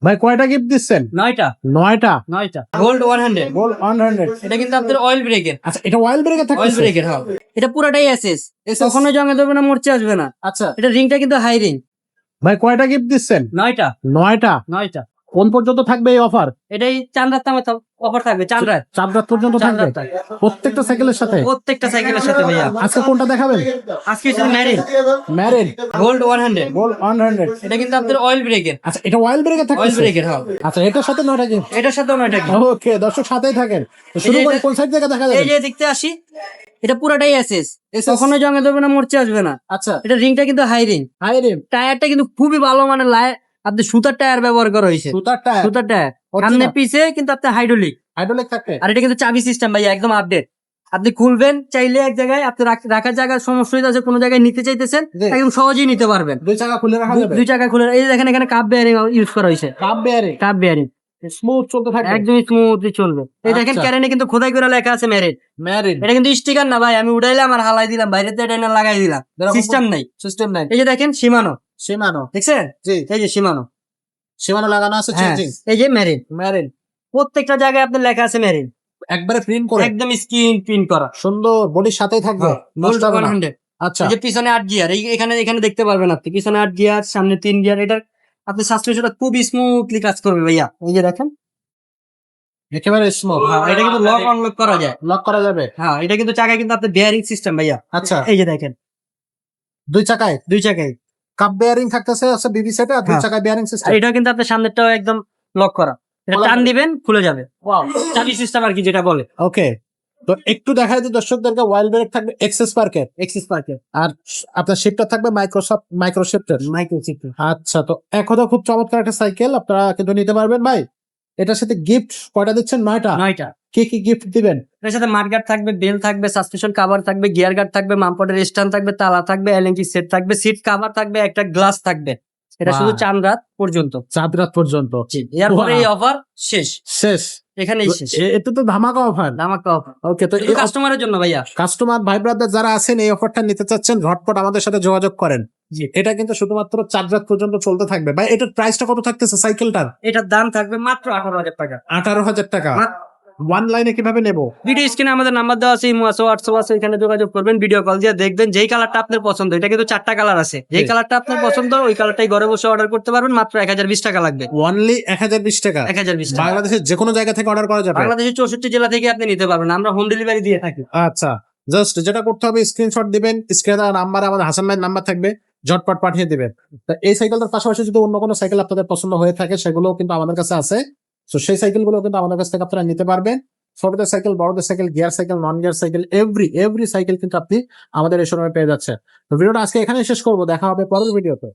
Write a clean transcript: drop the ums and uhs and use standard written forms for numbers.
ভাই কয়টা গিফট দিচ্ছেন? 9টা 9টা গোল্ড 100। গোল্ড 100। এটা কিন্তু আপনাদের অয়েল ব্রেকের। আচ্ছা, এটা অয়েল ব্রেকার অয়েল থাকতেছে? ব্রেকের, হ্যাঁ। এটা পুরোটাই এসএস, কখনো জমে দেবে না, মরচে আসবে না। আচ্ছা এটা রিংটা কিন্তু হাই রিং। ভাই কয়টা গিফট দিচ্ছেন? 9টা 9টা। কোন পর্যন্ত থাকবে এই অফার? এটাই চাঁদ রাত অফার থাকবে, চাঁদ রাত। 4 রাত পর্যন্ত চাঁদ থাকবে রাত থাকবে। প্রত্যেকটা সাইকেলের সাথে? প্রত্যেকটা সাইকেলের সাথে ভাইয়া। আজকে কোনটা দেখাবেন? আজকে শুধু ম্যারিন ম্যারিন গোল্ড 100। গোল্ড 100। এটা কিন্তু আপনাদের অয়েল ব্রেকের। আচ্ছা, এটা অয়েল ব্রেকার অয়েল থাকতেছে? ব্রেকের, হ্যাঁ। আচ্ছা, এটার সাথে 9টা গিফট। এটার সাথেও 9টা কি। ওকে, দর্শক সাথেই থাকেন। তো শুরু এই যে করে এটা- কোন সাইড থেকে দেখা এই যাবে? যে দেখতে আসি, এটা পুরোটাই এসএস, কখনো জমে দেবে না, মরচে আসবে না। আচ্ছা, এটা রিংটা কিন্তু হাই রিং। হাই রিম টায়ারটা কিন্তু খুবই ভালো মানের আপনি সুতার টায়ার ব্যবহার করা হয়েছে। সুতার টায়ার সুতার টায়ার Original? সামনে পিছে কিন্তু আপনার হাইড্রোলিক। হাইড্রোলিক থাকে? আর এটা কিন্তু চাবি সিস্টেম ভাইয়া, একদম আপডেট। আপনি খুলবেন চাইলে এক জায়গায়, আপনি রাখার জায়গায় সমস্যা হইতেছে, কোনো জায়গায় নিতে চাইতেছেন, জি। একদম সহজেই নিতে পারবেন। দুই চাকা খুলে রাখা যাবে? দুই জায়গায় খুলে, এই যে দেখেন এখানে কাপ বেয়ারিং ইউজ করা হয়েছে। Cup bearing cup bearing smooth চলতে থাকবে? একদম স্মুথলি চলবে। এই দেখেন আচ্ছা। ক্যারেনে কিন্তু খোদাই করে লেখা আছে মেরিট। ম্যারিন এটা কিন্তু স্টিকার না ভাই, আমি উঠাইলাম আর হালাই দিলাম, বাইরে এটা না লাগাই দিলাম, সিস্টেম নাই। সিস্টেম নাই? এই যে দেখেন সীমানো, সীমানো? দেখছেন? জি, এই যে সীমানো, সীমানো লাগানো আছে। হ্যাঁ। চেঞ্জিং এই যে মেরিন, ম্যারিন প্রত্যেকটা জায়গায় আপনার লেখা আছে মেরিন, একবারে প্রিন্ট করে একদম স্ক্রিন প্রিন্ট করা। সুন্দর বডির সাথেই থাকবে? নষ্ট হবে না? 100। আচ্ছা, এই যে পিছনে 8 গিয়ার, এখানে এখানে দেখতে পারবেন আপনি, পিছনে 8 গিয়ার, সামনে 3 গিয়ার। এটা আপনি সাসপেনশনটা খুব স্মুথলি কাজ করবে ভাইয়া। এই যে দেখেন, একেবারে স্মুথ। হ্যাঁ, এটা কিন্তু লক আনলক করা যায়। লক করা যাবে? হ্যাঁ, এটা কিন্তু চাকায় কিন্তু আপনার বেয়ারিং সিস্টেম ভাইয়া। আচ্ছা, এই যে দেখেন, দুই চাকায় দুই চাকায়। কাপ বেয়ারিং থাকতেছে? আচ্ছা, বিবি সেটে আর দুই হ্যাঁ। চাকায় বেয়ারিং আর সিস্টেম? এটাও কিন্তু আপনার সামনেরটাও একদম লক করা। এটা খোলা টান যাবে? দিবেন খুলে যাবে, ওয়াও, চাবি সিস্টেম আর কি যেটা বলে। ওকে। তো একটু দেখাই দিই দর্শকদেরকে, ওয়াইল ব্রেক থাকবে এক্সেস পার্কের, এক্সিস পার্কে আর আপনার শিফটার থাকবে মাইক্রোশিফটের। মাইক্রোচিপ। আচ্ছা, তো এখনো খুব চমৎকার একটা সাইকেল আপনারা কিন্তু নিতে পারবেন ভাই। এটার সাথে গিফট কয়টা দিচ্ছেন? 9টা। 9টা। কি কি গিফট দিবেন? এর সাথে মার্গার থাকবে, বেল থাকবে, সাসপেনশন কভার থাকবে, গিয়ার গার্ড থাকবে, মামপটের স্ট্যান্ড থাকবে, তালা থাকবে, এলএনজি সেট থাকবে, সিট কভার থাকবে, একটা গ্লাস থাকবে। এটা শুধু বাহ। চাঁদ রাত পর্যন্ত। 4 রাত পর্যন্ত? জি, এরপরে এই Wow. অফার শেষ, শেষ? এখানেই তো শেষ। এটা তো ধামাকা অফার। ধামাকা অফার ওকে, তো শুধু কাস্টমারের জন্য ভাইয়া। কাস্টমার ভাই ব্রাদার যারা আছেন এই অফারটা নিতে চাচ্ছেন, ঝটপট আমাদের সাথে যোগাযোগ করেন। জি। এটা কিন্তু শুধুমাত্র 4 রাত পর্যন্ত চলতে থাকবে ভাই। এটার প্রাইসটা কত থাকতেছে সাইকেলটার? এটার দাম থাকবে মাত্র 18,000 টাকা। 18,000 টাকা। ওয়ান লাইনে কিভাবে নেব? ভিডিও স্ক্রিনে আমাদের নাম্বার দেওয়া আছে, ইমো আছে, হোয়াটসঅ্যাপ আছে, এখানে যোগাযোগ করবেন, ভিডিও কল দিয়ে দেখবেন যেই কালারটা আপনার পছন্দ। এটা কিন্তু 4টা কালার আছে, যেই কালারটা আপনার পছন্দ ওই কালারটাই ঘরে বসে অর্ডার করতে পারবেন। মাত্র 1020 টাকা লাগবে। অনলি 1020 টাকা? 1020 টাকা। বাংলাদেশের যে কোনো জায়গা থেকে অর্ডার করা যাবে? বাংলাদেশের 64 জেলা থেকে আপনি নিতে পারবেন, আমরা হোম ডেলিভারি দিয়ে থাকি। আচ্ছা, জাস্ট যেটা করতে হবে স্ক্রিনশট দিবেন, স্ক্রিনে নাম্বারে আমাদের হাসান ভাইয়ের নাম্বার থাকবে, ঝটপট পাঠিয়ে দিবেন। তো এই সাইকেলটার পাশাপাশি যদি অন্য কোনো সাইকেল আপনাদের পছন্দ হয়ে থাকে সেগুলোও কিন্তু আমাদের কাছে আছে। তো সেই সাইকেলগুলো কিন্তু আমাদের কাছ থেকে আপনারা নিতে পারবেন। ছোটদের সাইকেল, বড়দের cycle, gear cycle, non gear cycle, every cycle কিন্তু আপনি আমাদের এই শোরুমে পেয়ে যাচ্ছেন। তো ভিডিওটা আজকে এখানে শেষ করবো, দেখা হবে পরের ভিডিওতে।